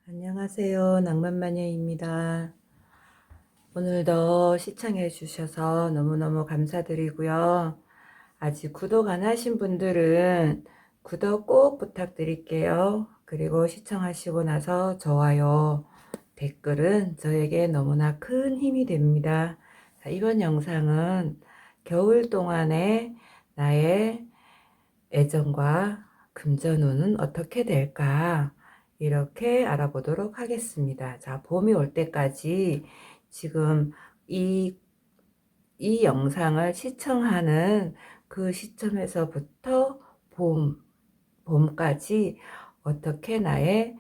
안녕하세요. 낭만마녀입니다. 오늘도 시청해 주셔서 너무너무 감사드리고요. 아직 구독 안 하신 분들은 구독 꼭 부탁드릴게요. 그리고 시청하시고 나서 좋아요, 댓글은 저에게 너무나 큰 힘이 됩니다. 자, 이번 영상은 겨울 동안에 나의 애정과 금전운은 어떻게 될까? 이렇게 알아보도록 하겠습니다. 자, 봄이 올 때까지 지금 이, 이 영상을 시청하는 그 시점에서부터 봄까지 어떻게 나의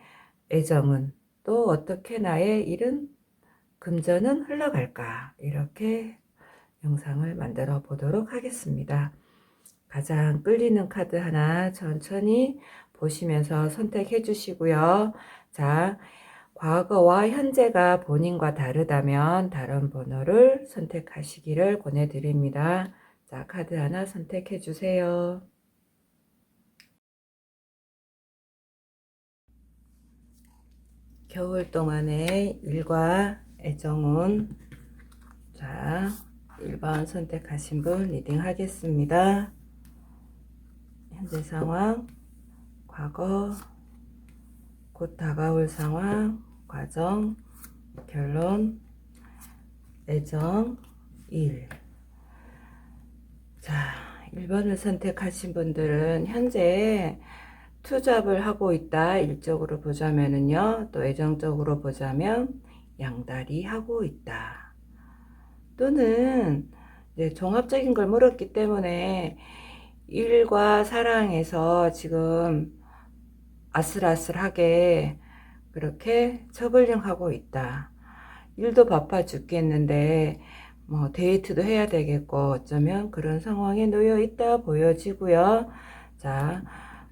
애정은 또 어떻게 나의 일은 금전은 흘러갈까? 이렇게 영상을 만들어 보도록 하겠습니다. 가장 끌리는 카드 하나 천천히 보시면서 선택해 주시고요. 자, 과거와 현재가 본인과 다르다면 다른 번호를 선택하시기를 권해드립니다. 자, 카드 하나 선택해 주세요. 겨울 동안의 일과 애정운. 자, 1번 선택하신 분 리딩 하겠습니다. 현재 상황, 과거, 곧 다가올 상황, 과정, 결론, 애정, 일. 자, 1번을 선택하신 분들은 현재 투잡을 하고 있다. 일적으로 보자면은요, 또 애정적으로 보자면 양다리 하고 있다. 또는 이제 종합적인 걸 물었기 때문에 일과 사랑에서 지금 아슬아슬하게 그렇게 저글링하고 있다. 일도 바빠 죽겠는데 뭐 데이트도 해야 되겠고 어쩌면 그런 상황에 놓여 있다 보여지고요. 자,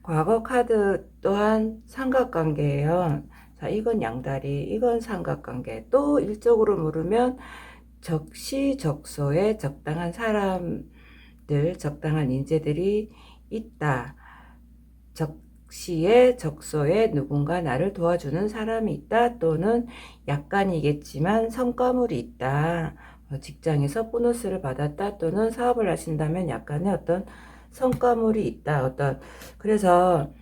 과거 카드 또한 삼각관계예요. 자, 이건 양다리, 이건 삼각관계. 또 일적으로 물으면 적시적소에 적당한 사람들, 적당한 인재들이 있다. 적시에 적소에 누군가 나를 도와주는 사람이 있다. 또는 약간이겠지만 성과물이 있다. 직장에서 보너스를 받았다. 또는 사업을 하신다면 약간의 어떤 성과물이 있다. 그래서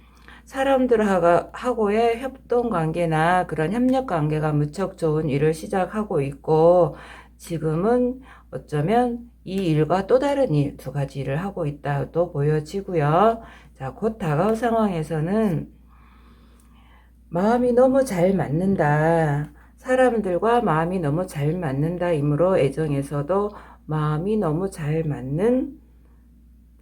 사람들하고의 협동 관계나 그런 협력 관계가 무척 좋은 일을 시작하고 있고, 지금은 어쩌면 이 일과 또 다른 일, 두 가지 일을 하고 있다도 보여지고요. 자, 곧 다가올 상황에서는 마음이 너무 잘 맞는다. 사람들과 마음이 너무 잘 맞는다. 이므로 애정에서도 마음이 너무 잘 맞는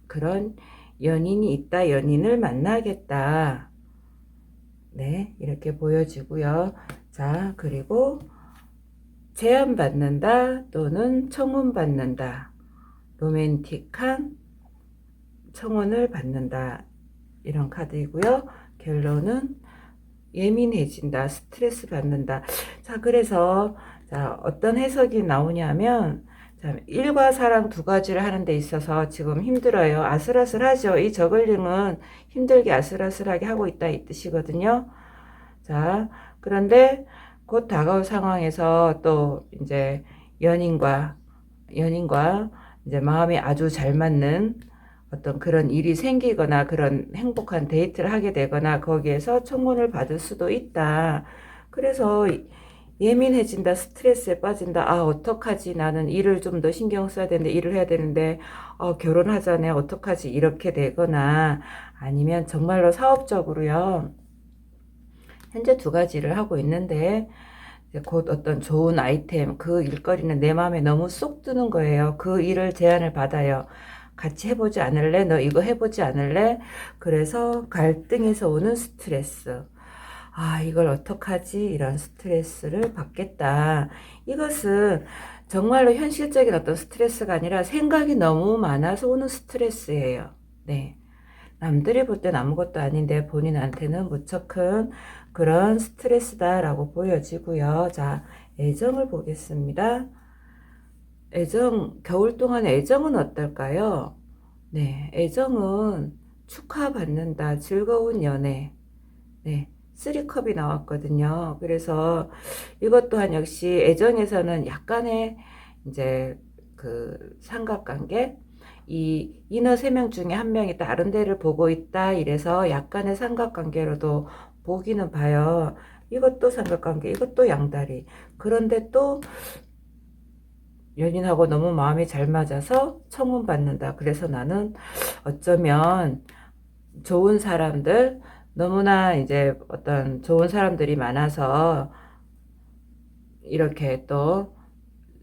그런 연인이 있다. 연인을 만나겠다. 네, 이렇게 보여지고요. 자, 그리고 제안받는다 또는 청혼받는다. 로맨틱한 청혼을 받는다. 이런 카드이고요. 결론은 예민해진다. 스트레스 받는다. 자, 그래서 자, 어떤 해석이 나오냐면 자, 일과 사랑 두 가지를 하는 데 있어서 지금 힘들어요. 아슬아슬하죠. 이 저글링은 힘들게 아슬아슬하게 하고 있다 이 뜻이거든요. 자, 그런데 곧 다가올 상황에서 또 이제 연인과 이제 마음이 아주 잘 맞는 어떤 그런 일이 생기거나 그런 행복한 데이트를 하게 되거나 거기에서 청혼을 받을 수도 있다. 그래서 예민해진다, 스트레스에 빠진다. 아, 어떡하지? 나는 일을 좀 더 신경 써야 되는데, 일을 해야 되는데, 결혼하자네. 어떡하지? 이렇게 되거나, 아니면 정말로 사업적으로요. 현재 두 가지를 하고 있는데, 곧 어떤 좋은 아이템, 그 일거리는 내 마음에 너무 쏙 드는 거예요. 그 일을 제안을 받아요. 같이 해보지 않을래? 너 이거 해보지 않을래? 그래서 갈등에서 오는 스트레스. 아, 이걸 어떡하지? 이런 스트레스를 받겠다. 이것은 정말로 현실적인 어떤 스트레스가 아니라 생각이 너무 많아서 오는 스트레스예요. 네. 남들이 볼 땐 아무것도 아닌데 본인한테는 무척 큰 그런 스트레스다라고 보여지고요. 자, 애정을 보겠습니다. 겨울 동안의 애정은 어떨까요? 네, 애정은 축하받는다, 즐거운 연애, 네, 쓰리컵이 나왔거든요. 그래서 이것 또한 역시 애정에서는 약간의 이제 그 삼각관계, 이 인어 3명 중에 한 명이 다른 데를 보고 있다 이래서 약간의 삼각관계로도 보기는 봐요. 이것도 삼각관계, 이것도 양다리. 그런데 또 연인하고 너무 마음이 잘 맞아서 청혼받는다. 그래서 나는 어쩌면 좋은 사람들, 너무나 이제 어떤 좋은 사람들이 많아서 이렇게 또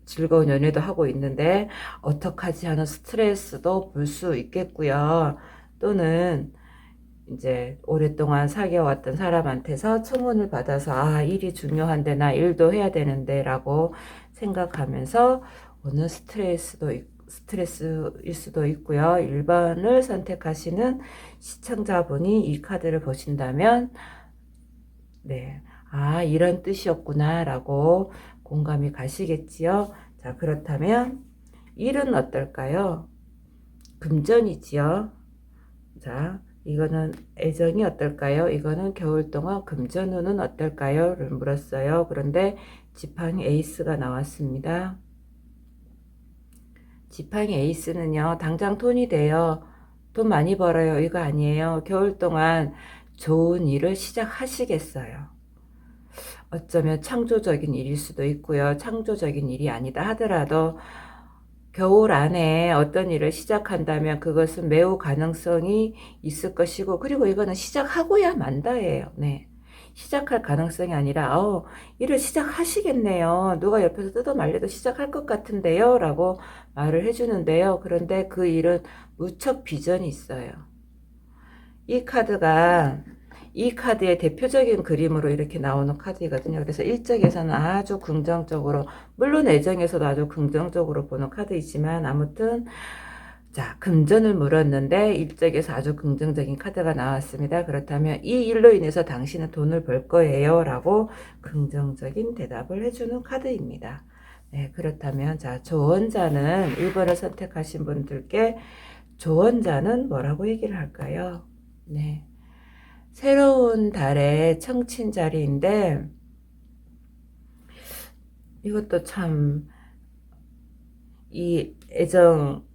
즐거운 연애도 하고 있는데 어떡하지 하는 스트레스도 볼 수 있겠고요. 또는 이제 오랫동안 사귀어왔던 사람한테서 청혼을 받아서 아, 일이 중요한데 나 일도 해야 되는데 라고 생각하면서 오는 스트레스일 수도 있고요. 1번을 선택하시는 시청자분이 이 카드를 보신다면 네, 아, 이런 뜻이었구나 라고 공감이 가시겠지요. 자, 그렇다면 일은 어떨까요? 금전이지요. 자, 이거는 애정이 어떨까요? 이거는 겨울 동안 금전운은 어떨까요? 를 물었어요. 그런데 지팡이 에이스가 나왔습니다. 지팡이 에이스는요, 당장 돈이 돼요. 돈 많이 벌어요. 이거 아니에요. 겨울 동안 좋은 일을 시작하시겠어요. 어쩌면 창조적인 일일 수도 있고요. 창조적인 일이 아니다 하더라도 겨울 안에 어떤 일을 시작한다면 그것은 매우 가능성이 있을 것이고, 그리고 이거는 시작하고야 만다예요. 네. 시작할 가능성이 아니라 일을 시작하시겠네요. 누가 옆에서 뜯어 말려도 시작할 것 같은데요 라고 말을 해주는데요. 그런데 그 일은 무척 비전이 있어요. 이 카드가 이 카드의 대표적인 그림으로 이렇게 나오는 카드이거든요. 그래서 일적에서는 아주 긍정적으로, 물론 애정에서도 아주 긍정적으로 보는 카드이지만 아무튼 자, 금전을 물었는데 일적에서 아주 긍정적인 카드가 나왔습니다. 그렇다면 이 일로 인해서 당신은 돈을 벌 거예요 라고 긍정적인 대답을 해주는 카드입니다. 네, 그렇다면 자, 조언자는 1번을 선택하신 분들께 조언자는 뭐라고 얘기를 할까요? 네. 새로운 달의 청친 자리인데 이것도 참 이 애정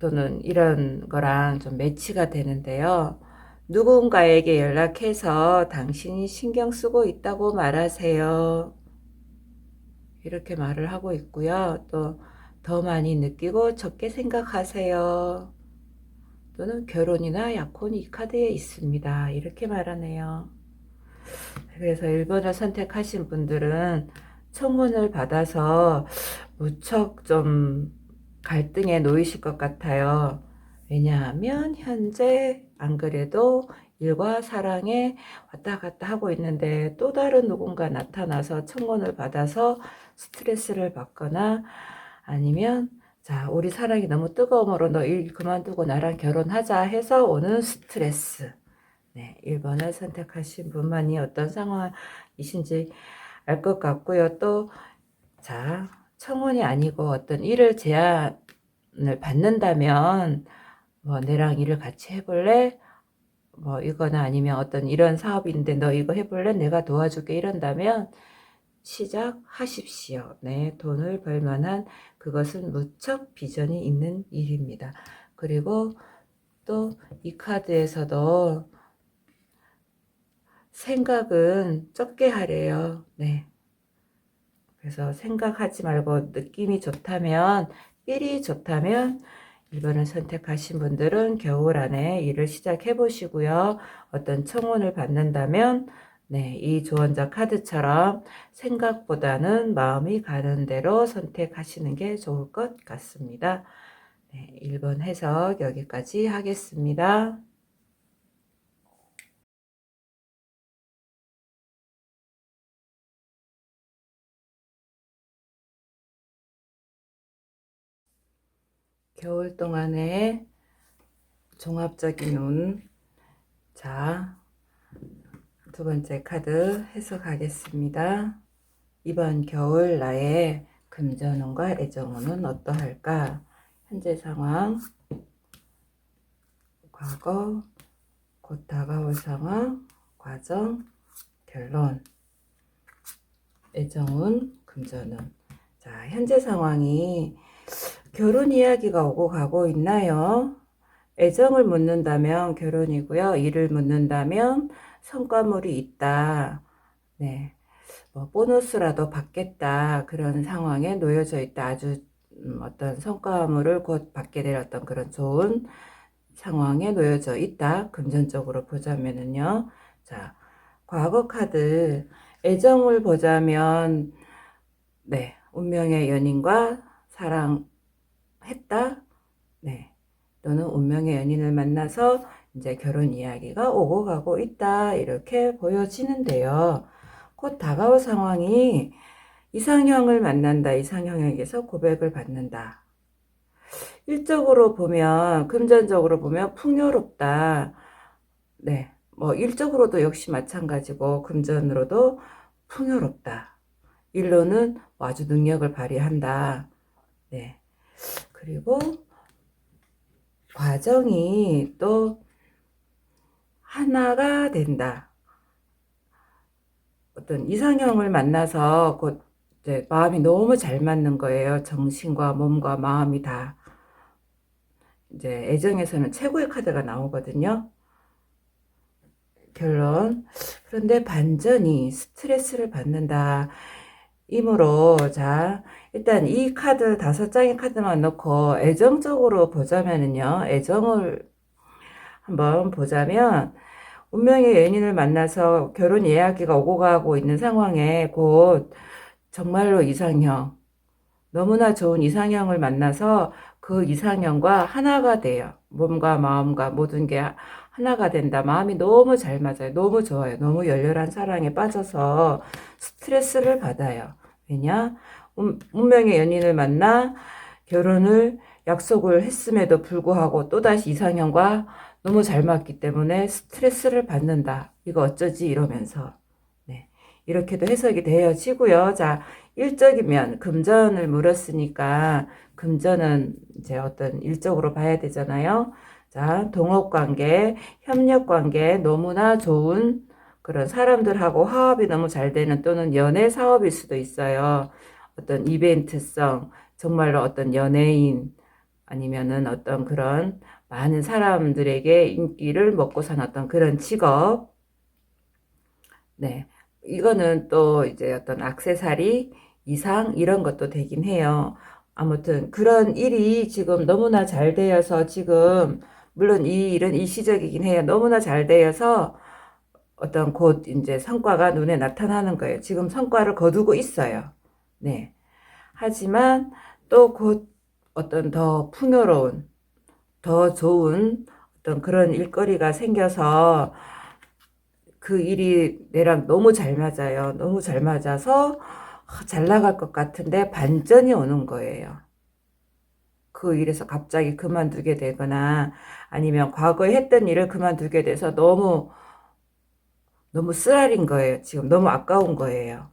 또는 이런 거랑 좀 매치가 되는데요. 누군가에게 연락해서 당신이 신경 쓰고 있다고 말하세요. 이렇게 말을 하고 있고요. 또 더 많이 느끼고 적게 생각하세요. 또는 결혼이나 약혼이 이 카드에 있습니다. 이렇게 말하네요. 그래서 1번을 선택하신 분들은 청혼을 받아서 무척 좀 갈등에 놓이실 것 같아요. 왜냐하면 현재 안 그래도 일과 사랑에 왔다 갔다 하고 있는데 또 다른 누군가 나타나서 청혼을 받아서 스트레스를 받거나 아니면 자, 우리 사랑이 너무 뜨거움으로 너 일 그만두고 나랑 결혼하자 해서 오는 스트레스. 네, 1번을 선택하신 분만이 어떤 상황이신지 알 것 같고요. 또, 자, 청혼이 아니고 어떤 일을 제안을 받는다면, 뭐, 내랑 일을 같이 해볼래? 뭐, 이거나 아니면 어떤 이런 사업인데 너 이거 해볼래? 내가 도와줄게. 이런다면, 시작하십시오. 네, 돈을 벌 만한 그것은 무척 비전이 있는 일입니다. 그리고 또 이 카드에서도 생각은 적게 하래요. 네. 그래서 생각하지 말고 느낌이 좋다면, 필이 좋다면 1번을 선택하신 분들은 겨울 안에 일을 시작해 보시고요. 어떤 청혼을 받는다면 네, 이 조언자 카드처럼 생각보다는 마음이 가는 대로 선택하시는 게 좋을 것 같습니다. 네, 1번 해석 여기까지 하겠습니다. 겨울 동안의 종합적인 운. 자, 두 번째 카드 해석하겠습니다. 이번 겨울 나의 금전운과 애정운은 어떠할까? 현재 상황, 과거, 곧 다가올 상황, 과정, 결론. 애정은, 금전은. 자, 현재 상황이 결혼 이야기가 오고 가고 있나요? 애정을 묻는다면 결혼이고요. 일을 묻는다면 성과물이 있다. 네. 뭐 보너스라도 받겠다. 그런 상황에 놓여져 있다. 아주 어떤 성과물을 곧 받게 될 어떤 그런 좋은 상황에 놓여져 있다. 금전적으로 보자면은요. 자, 과거 카드 애정을 보자면 네, 운명의 연인과 사랑했다. 네. 또는 운명의 연인을 만나서 이제 결혼 이야기가 오고 가고 있다. 이렇게 보여지는데요. 곧 다가올 상황이 이상형을 만난다. 이상형에게서 고백을 받는다. 일적으로 보면, 금전적으로 보면 풍요롭다. 네. 뭐 일적으로도 역시 마찬가지고 금전으로도 풍요롭다. 일로는 아주 능력을 발휘한다. 네. 그리고 과정이 또 하나가 된다. 어떤 이상형을 만나서 곧 이제 마음이 너무 잘 맞는 거예요. 정신과 몸과 마음이 다. 이제 애정에서는 최고의 카드가 나오거든요. 결론. 그런데 반전이 스트레스를 받는다. 이므로 자 일단 이 카드 5장의 카드만 넣고 애정적으로 보자면은요. 애정을 한번 보자면 운명의 연인을 만나서 결혼 이야기가 오고 가고 있는 상황에 곧 정말로 이상형, 너무나 좋은 이상형을 만나서 그 이상형과 하나가 돼요. 몸과 마음과 모든 게 하나가 된다. 마음이 너무 잘 맞아요. 너무 좋아요. 너무 열렬한 사랑에 빠져서 스트레스를 받아요. 왜냐? 운명의 연인을 만나 결혼을 약속을 했음에도 불구하고 또다시 이상형과 너무 잘 맞기 때문에 스트레스를 받는다. 이거 어쩌지? 이러면서. 네. 이렇게도 해석이 되어지고요. 자, 일적이면 금전을 물었으니까 금전은 이제 어떤 일적으로 봐야 되잖아요. 자, 동업관계, 협력관계 너무나 좋은 그런 사람들하고 화합이 너무 잘 되는 또는 연애 사업일 수도 있어요. 어떤 이벤트성, 정말로 어떤 연예인 아니면은 어떤 그런 많은 사람들에게 인기를 먹고 사는 어떤 그런 직업. 네. 이거는 또 이제 어떤 액세서리, 이상 이런 것도 되긴 해요. 아무튼 그런 일이 지금 너무나 잘 되어서 지금 물론 이 일은 일시적이긴 해요. 너무나 잘 되어서 어떤 곧 이제 성과가 눈에 나타나는 거예요. 지금 성과를 거두고 있어요. 네. 하지만 또 곧 어떤 더 풍요로운, 더 좋은 어떤 그런 일거리가 생겨서 그 일이 내랑 너무 잘 맞아요. 너무 잘 맞아서 잘 나갈 것 같은데 반전이 오는 거예요. 그 일에서 갑자기 그만두게 되거나 아니면 과거에 했던 일을 그만두게 돼서 너무 쓰라린 거예요. 지금 너무 아까운 거예요.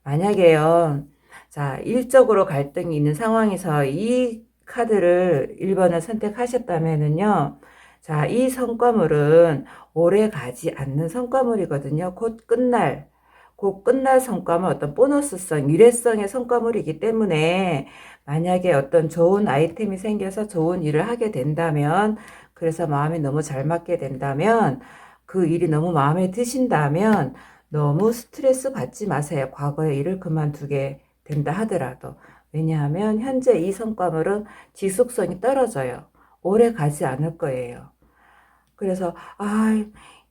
만약에요. 자, 일적으로 갈등이 있는 상황에서 이 카드를 1번을 선택하셨다면은요. 자, 이 성과물은 오래 가지 않는 성과물이거든요. 곧 끝날 성과물, 어떤 보너스성, 일회성의 성과물이기 때문에 만약에 어떤 좋은 아이템이 생겨서 좋은 일을 하게 된다면, 그래서 마음이 너무 잘 맞게 된다면, 그 일이 너무 마음에 드신다면 너무 스트레스 받지 마세요. 과거의 일을 그만두게 된다 하더라도. 왜냐하면 현재 이 성과물은 지속성이 떨어져요. 오래 가지 않을 거예요. 그래서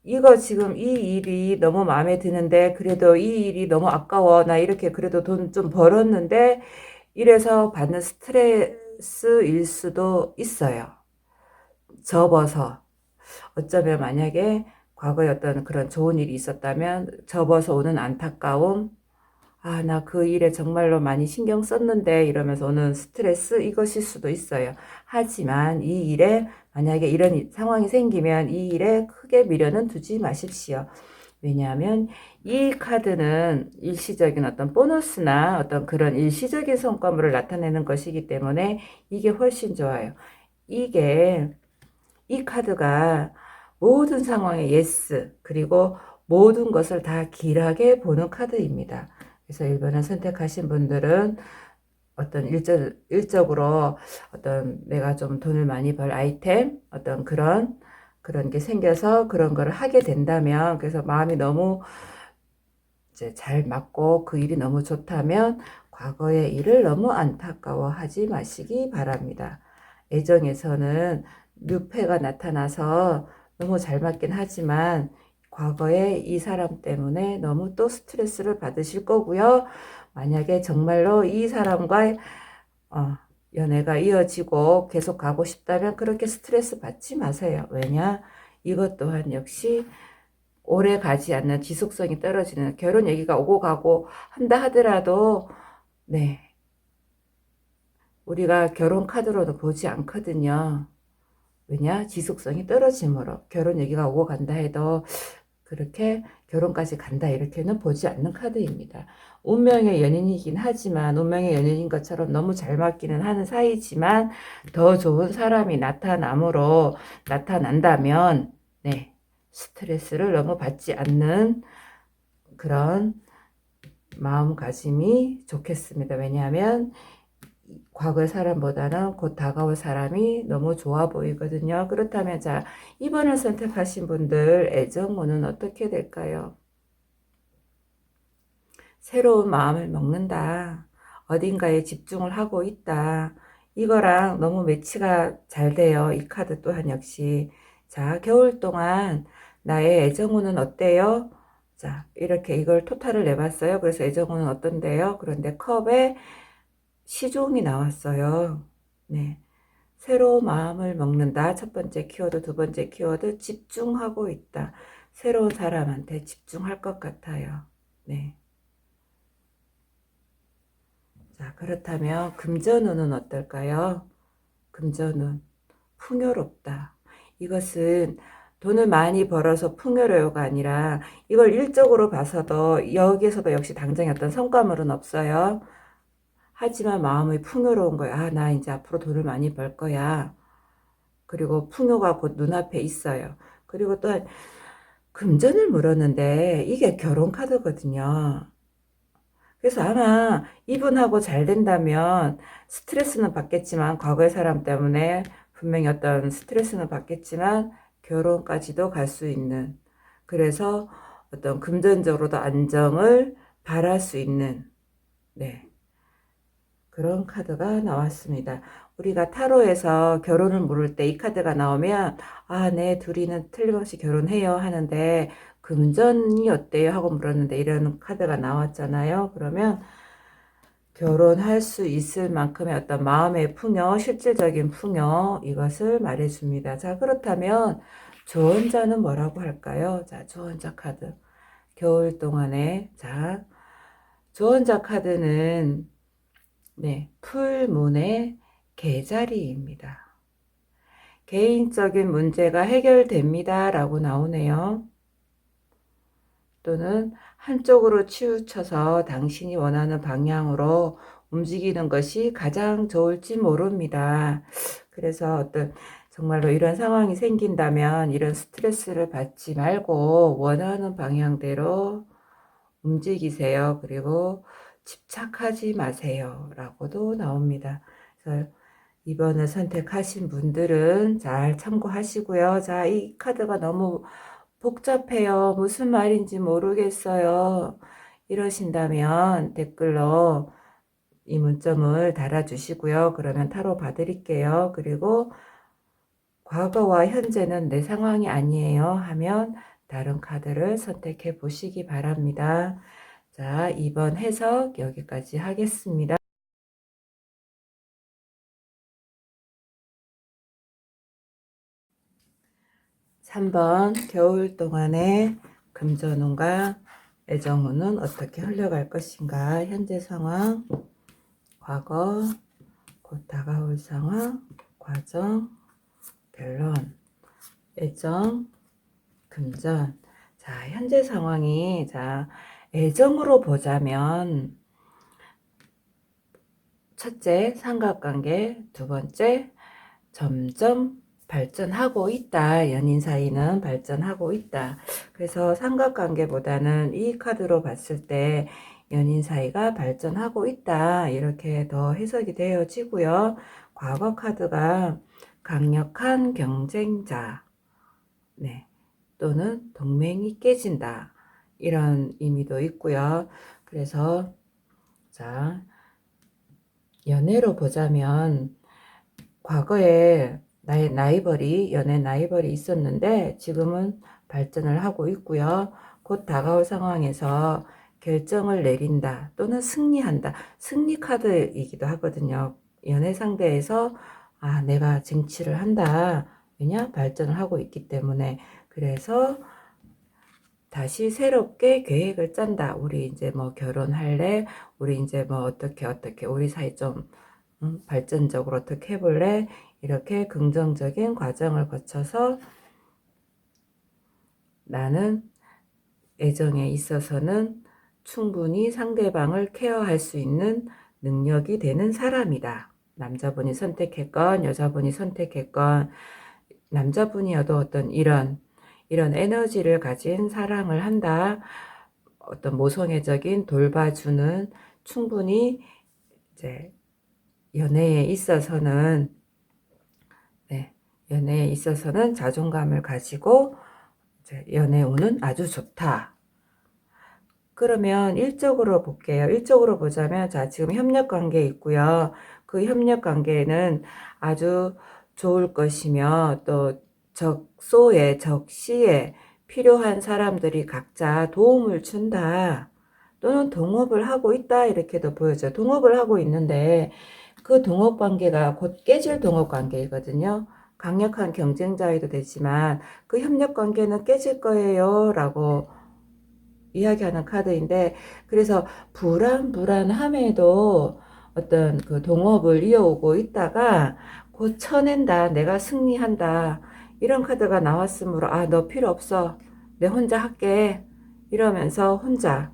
이거 지금 이 일이 너무 마음에 드는데 그래도 이 일이 너무 아까워. 나 이렇게 그래도 돈 좀 벌었는데 이래서 받는 스트레스일 수도 있어요. 접어서. 어쩌면 만약에 과거에 어떤 그런 좋은 일이 있었다면 접어서 오는 안타까움, 나 그 일에 정말로 많이 신경 썼는데 이러면서 오는 스트레스 이것일 수도 있어요. 하지만 이 일에 만약에 이런 상황이 생기면 이 일에 크게 미련은 두지 마십시오. 왜냐하면 이 카드는 일시적인 어떤 보너스나 어떤 그런 일시적인 성과물을 나타내는 것이기 때문에 이게 훨씬 좋아요. 이 카드가 모든 상황에 예스, 그리고 모든 것을 다 길하게 보는 카드입니다. 그래서 1번을 선택하신 분들은 어떤 일적으로 어떤 내가 좀 돈을 많이 벌 아이템, 어떤 그런 게 생겨서 그런 거를 하게 된다면, 그래서 마음이 너무 이제 잘 맞고 그 일이 너무 좋다면 과거의 일을 너무 안타까워하지 마시기 바랍니다. 애정에서는 묘패가 나타나서 너무 잘 맞긴 하지만 과거에 이 사람 때문에 너무 또 스트레스를 받으실 거고요. 만약에 정말로 이 사람과 연애가 이어지고 계속 가고 싶다면 그렇게 스트레스 받지 마세요. 왜냐? 이것 또한 역시 오래 가지 않는, 지속성이 떨어지는, 결혼 얘기가 오고 가고 한다 하더라도 네, 우리가 결혼 카드로도 보지 않거든요. 왜냐? 지속성이 떨어지므로. 결혼 얘기가 오고 간다 해도 그렇게 결혼까지 간다 이렇게는 보지 않는 카드입니다. 운명의 연인이긴 하지만, 운명의 연인인 것처럼 너무 잘 맞기는 하는 사이지만 더 좋은 사람이 나타난다면 네, 스트레스를 너무 받지 않는 그런 마음가짐이 좋겠습니다. 왜냐하면 과거의 사람보다는 곧 다가올 사람이 너무 좋아 보이거든요. 그렇다면 자, 2번을 선택하신 분들 애정운은 어떻게 될까요? 새로운 마음을 먹는다. 어딘가에 집중을 하고 있다. 이거랑 너무 매치가 잘 돼요. 이 카드 또한 역시. 자, 겨울 동안 나의 애정운은 어때요? 자, 이렇게 이걸 토탈을 내봤어요. 그래서 애정운은 어떤데요? 그런데 컵에 시종이 나왔어요. 네. 새로운 마음을 먹는다. 첫 번째 키워드, 두 번째 키워드, 집중하고 있다. 새로운 사람한테 집중할 것 같아요. 네. 자, 그렇다면 금전운은 어떨까요? 금전운, 풍요롭다. 이것은 돈을 많이 벌어서 풍요로워가 아니라 이걸 일적으로 봐서도 여기에서도 역시 당장에 어떤 성과물은 없어요. 하지만 마음이 풍요로운 거야. 아, 나 이제 앞으로 돈을 많이 벌 거야. 그리고 풍요가 곧 눈앞에 있어요. 그리고 또한 금전을 물었는데 이게 결혼 카드거든요. 그래서 아마 이분하고 잘 된다면 스트레스는 받겠지만, 과거의 사람 때문에 분명히 어떤 스트레스는 받겠지만 결혼까지도 갈 수 있는, 그래서 어떤 금전적으로도 안정을 바랄 수 있는 네, 그런 카드가 나왔습니다. 우리가 타로에서 결혼을 물을 때 이 카드가 나오면 아, 네, 둘이는 틀림없이 결혼해요 하는데 금전이 어때요? 하고 물었는데 이런 카드가 나왔잖아요. 그러면 결혼할 수 있을 만큼의 어떤 마음의 풍요, 실질적인 풍요, 이것을 말해줍니다. 자, 그렇다면 조언자는 뭐라고 할까요? 자, 조언자 카드. 겨울 동안에, 자, 조언자 카드는 네, 풀문의 개자리입니다. 개인적인 문제가 해결됩니다. 라고 나오네요. 또는 한쪽으로 치우쳐서 당신이 원하는 방향으로 움직이는 것이 가장 좋을지 모릅니다. 그래서 어떤 정말로 이런 상황이 생긴다면 이런 스트레스를 받지 말고 원하는 방향대로 움직이세요. 그리고 집착하지 마세요. 라고도 나옵니다. 그래서 2번을 선택하신 분들은 잘 참고하시고요. 자, 이 카드가 너무 복잡해요. 무슨 말인지 모르겠어요. 이러신다면 댓글로 이 문점을 달아주시고요. 그러면 타로 봐드릴게요. 그리고 과거와 현재는 내 상황이 아니에요 하면 다른 카드를 선택해 보시기 바랍니다. 자, 2번 해석 여기까지 하겠습니다. 3번 겨울 동안의 금전운과 애정운은 어떻게 흘러갈 것인가. 현재 상황, 과거, 곧 다가올 상황, 과정, 결론, 애정, 금전. 자, 현재 상황이, 자, 애정으로 보자면 첫째 삼각관계, 두 번째 점점 발전하고 있다. 연인 사이는 발전하고 있다. 그래서 삼각관계보다는 이 카드로 봤을 때 연인 사이가 발전하고 있다. 이렇게 더 해석이 되어지고요. 과거 카드가 강력한 경쟁자, 네, 또는 동맹이 깨진다. 이런 의미도 있고요. 그래서 자, 연애로 보자면 과거에 나의 라이벌이, 연애 라이벌이 있었는데 지금은 발전을 하고 있고요. 곧 다가올 상황에서 결정을 내린다 또는 승리한다. 승리 카드이기도 하거든요. 연애 상대에서 내가 쟁취를 한다. 왜냐? 발전을 하고 있기 때문에. 그래서 다시 새롭게 계획을 짠다. 우리 이제 뭐 결혼할래? 우리 이제 뭐 어떻게 우리 사이 좀 발전적으로 어떻게 해볼래? 이렇게 긍정적인 과정을 거쳐서 나는 애정에 있어서는 충분히 상대방을 케어할 수 있는 능력이 되는 사람이다. 남자분이 선택했건 여자분이 선택했건 남자분이어도 어떤 이런 에너지를 가진 사랑을 한다. 어떤 모성애적인 돌봐주는 충분히 이제 연애에 있어서는 연애에 있어서는 자존감을 가지고 이제 연애 운은 아주 좋다. 그러면 일적으로 볼게요. 일적으로 보자면 자 지금 협력 관계에 있고요. 그 협력 관계는 아주 좋을 것이며 또 적소에 적시에 필요한 사람들이 각자 도움을 준다. 또는 동업을 하고 있다 이렇게도 보여져요. 동업을 하고 있는데 그 동업 관계가 곧 깨질 동업 관계이거든요. 강력한 경쟁자에도 되지만 그 협력 관계는 깨질 거예요 라고 이야기하는 카드인데 그래서 불안함에도 어떤 그 동업을 이어오고 있다가 곧 쳐낸다. 내가 승리한다. 이런 카드가 나왔으므로 너 필요 없어. 내 혼자 할게. 이러면서 혼자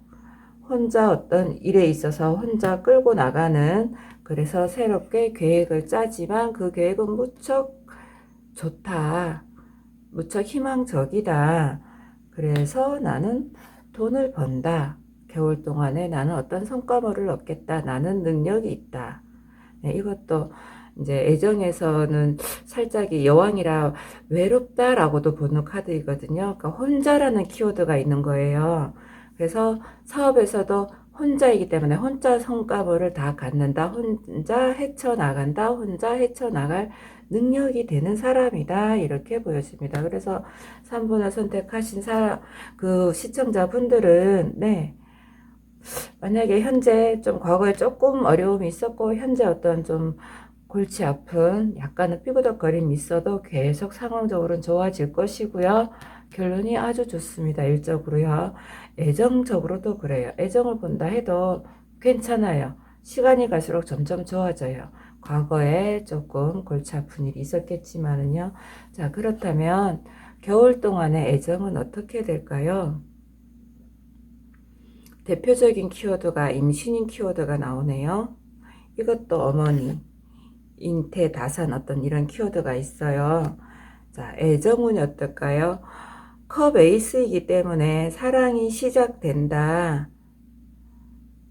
어떤 일에 있어서 혼자 끌고 나가는 그래서 새롭게 계획을 짜지만 그 계획은 무척 좋다. 무척 희망적이다. 그래서 나는 돈을 번다. 겨울 동안에 나는 어떤 성과물을 얻겠다. 나는 능력이 있다. 네, 이것도 이제 애정에서는 살짝이 여왕이라 외롭다라고도 보는 카드이거든요. 그러니까 혼자라는 키워드가 있는 거예요. 그래서 사업에서도 혼자이기 때문에 혼자 성과물을 다 갖는다. 혼자 헤쳐나간다. 혼자 헤쳐나갈 능력이 되는 사람이다. 이렇게 보여집니다. 그래서 3번을 선택하신 그 시청자분들은 만약에 현재 좀 과거에 조금 어려움이 있었고 현재 어떤 좀 골치 아픈 약간은 삐그덕거림이 있어도 계속 상황적으로는 좋아질 것이고요. 결론이 아주 좋습니다. 일적으로요. 애정적으로도 그래요. 애정을 본다 해도 괜찮아요. 시간이 갈수록 점점 좋아져요. 과거에 조금 골치 아픈 일이 있었겠지만은요. 자, 그렇다면 겨울 동안의 애정은 어떻게 될까요? 대표적인 키워드가 임신인 키워드가 나오네요. 이것도 어머니, 잉태, 다산 어떤 이런 키워드가 있어요. 자, 애정운이 어떨까요? 컵 에이스이기 때문에 사랑이 시작된다.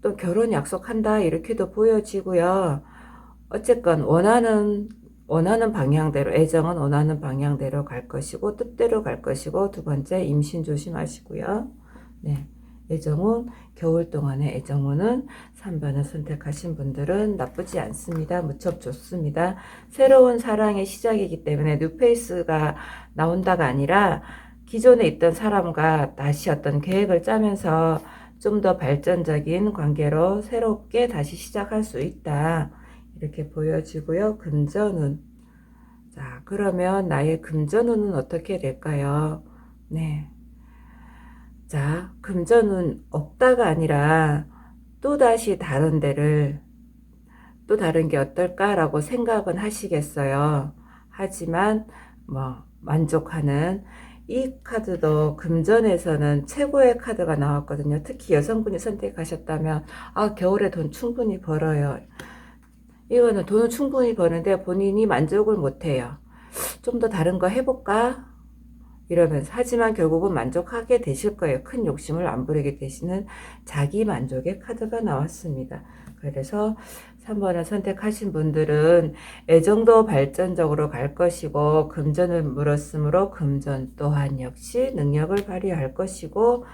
또 결혼 약속한다. 이렇게도 보여지고요. 어쨌건 원하는 방향대로 애정은 원하는 방향대로 갈 것이고 뜻대로 갈 것이고 두 번째 임신 조심하시고요. 네. 애정운 겨울 동안의 애정운은 3번을 선택하신 분들은 나쁘지 않습니다. 무척 좋습니다. 새로운 사랑의 시작이기 때문에 뉴페이스가 나온다가 아니라 기존에 있던 사람과 다시 어떤 계획을 짜면서 좀 더 발전적인 관계로 새롭게 다시 시작할 수 있다. 이렇게 보여지고요. 금전운. 자, 그러면 나의 금전운은 어떻게 될까요? 네. 자, 금전운 없다가 아니라 또다시 다른 데를 또 다른 게 어떨까라고 생각은 하시겠어요. 하지만 뭐 만족하는 이 카드도 금전에서는 최고의 카드가 나왔거든요. 특히 여성분이 선택하셨다면 겨울에 돈 충분히 벌어요. 이거는 돈을 충분히 버는데 본인이 만족을 못해요. 좀 더 다른 거 해볼까? 이러면서 하지만 결국은 만족하게 되실 거예요. 큰 욕심을 안 부리게 되시는 자기 만족의 카드가 나왔습니다. 그래서 3번을 선택하신 분들은 애정도 발전적으로 갈 것이고 금전을 물었으므로 금전 또한 역시 능력을 발휘할 것이고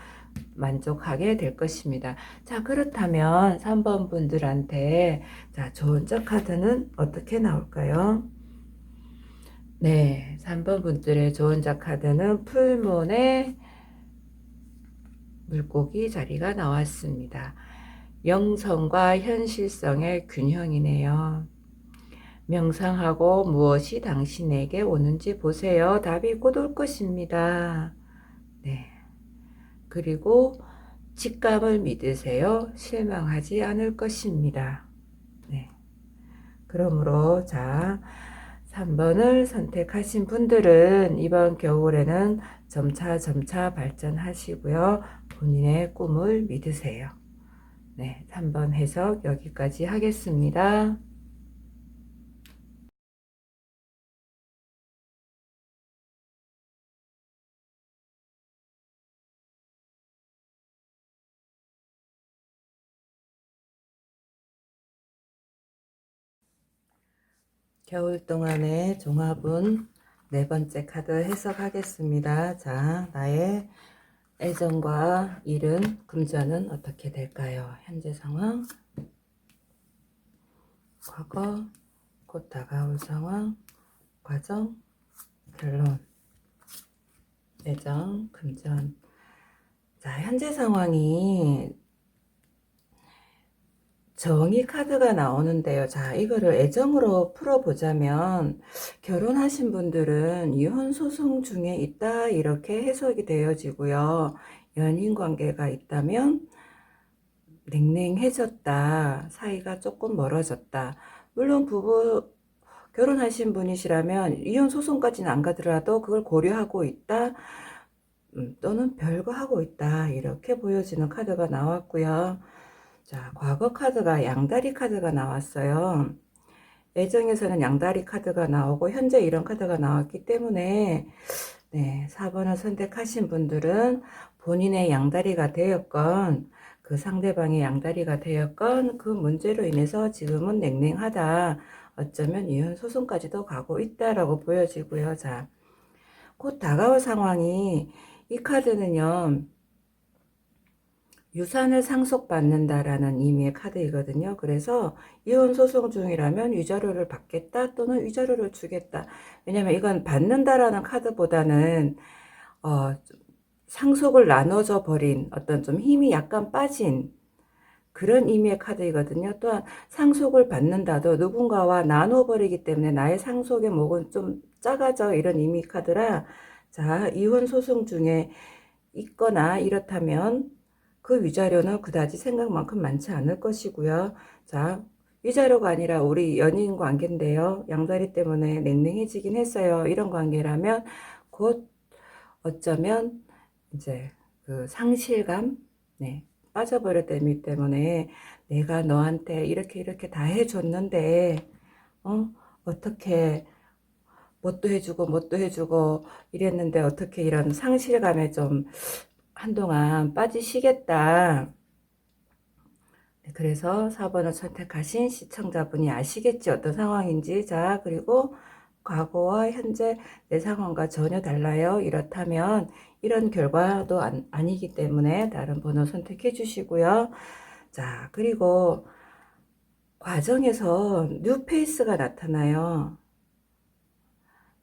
만족하게 될 것입니다. 자, 그렇다면 3번 분들한테 자, 좋은 쪽 카드는 어떻게 나올까요? 네, 3번 분들의 좋은 자 카드는 풀문의 물고기 자리가 나왔습니다. 영성과 현실성의 균형이네요. 명상하고 무엇이 당신에게 오는지 보세요. 답이 곧 올 것입니다. 네. 그리고 직감을 믿으세요. 실망하지 않을 것입니다. 네. 그러므로 자 3번을 선택하신 분들은 이번 겨울에는 점차 발전하시고요. 본인의 꿈을 믿으세요. 네, 3번 해석 여기까지 하겠습니다. 겨울 동안의 종합은 네 번째 카드 해석하겠습니다. 자, 나의 애정과 일은, 금전은 어떻게 될까요? 현재 상황, 과거, 곧 다가올 상황, 과정, 결론, 애정, 금전. 자, 현재 상황이 정의 카드가 나오는데요. 자, 이거를 애정으로 풀어보자면 결혼하신 분들은 이혼 소송 중에 있다 이렇게 해석이 되어지고요. 연인 관계가 있다면 냉랭해졌다, 사이가 조금 멀어졌다. 물론 부부 결혼하신 분이시라면 이혼 소송까지는 안 가더라도 그걸 고려하고 있다, 또는 별거 하고 있다 이렇게 보여지는 카드가 나왔고요. 자, 과거 카드가 양다리 카드가 나왔어요. 애정에서는 양다리 카드가 나오고 현재 이런 카드가 나왔기 때문에 네, 4번을 선택하신 분들은 본인의 양다리가 되었건 그 상대방의 양다리가 되었건 그 문제로 인해서 지금은 냉랭하다. 어쩌면 이혼 소송까지도 가고 있다라고 보여지고요. 자, 곧 다가올 상황이 이 카드는요. 유산을 상속받는다라는 의미의 카드이거든요. 그래서 이혼 소송 중이라면 위자료를 받겠다 또는 위자료를 주겠다. 왜냐면 이건 받는다라는 카드보다는 상속을 나눠져 버린 어떤 좀 힘이 약간 빠진 그런 의미의 카드이거든요. 또한 상속을 받는다도 누군가와 나눠버리기 때문에 나의 상속의 몫은 좀 작아져 이런 의미 카드라 자, 이혼 소송 중에 있거나 이렇다면 그 위자료는 그다지 생각만큼 많지 않을 것이고요. 자, 위자료가 아니라 우리 연인 관계인데요. 양다리 때문에 냉랭해지긴 했어요. 이런 관계라면 곧 어쩌면 이제 그 상실감, 네, 빠져버렸다기 때문에 내가 너한테 이렇게 다 해줬는데, 어떻게 뭣도 해주고 뭣도 해주고 이랬는데 어떻게 이런 상실감에 좀 한동안 빠지시겠다. 그래서 4번을 선택하신 시청자분이 아시겠지 어떤 상황인지. 자, 그리고 과거와 현재 내 상황과 전혀 달라요. 이렇다면 이런 결과도 아니기 때문에 다른 번호 선택해 주시고요. 자, 그리고 과정에서 뉴페이스가 나타나요.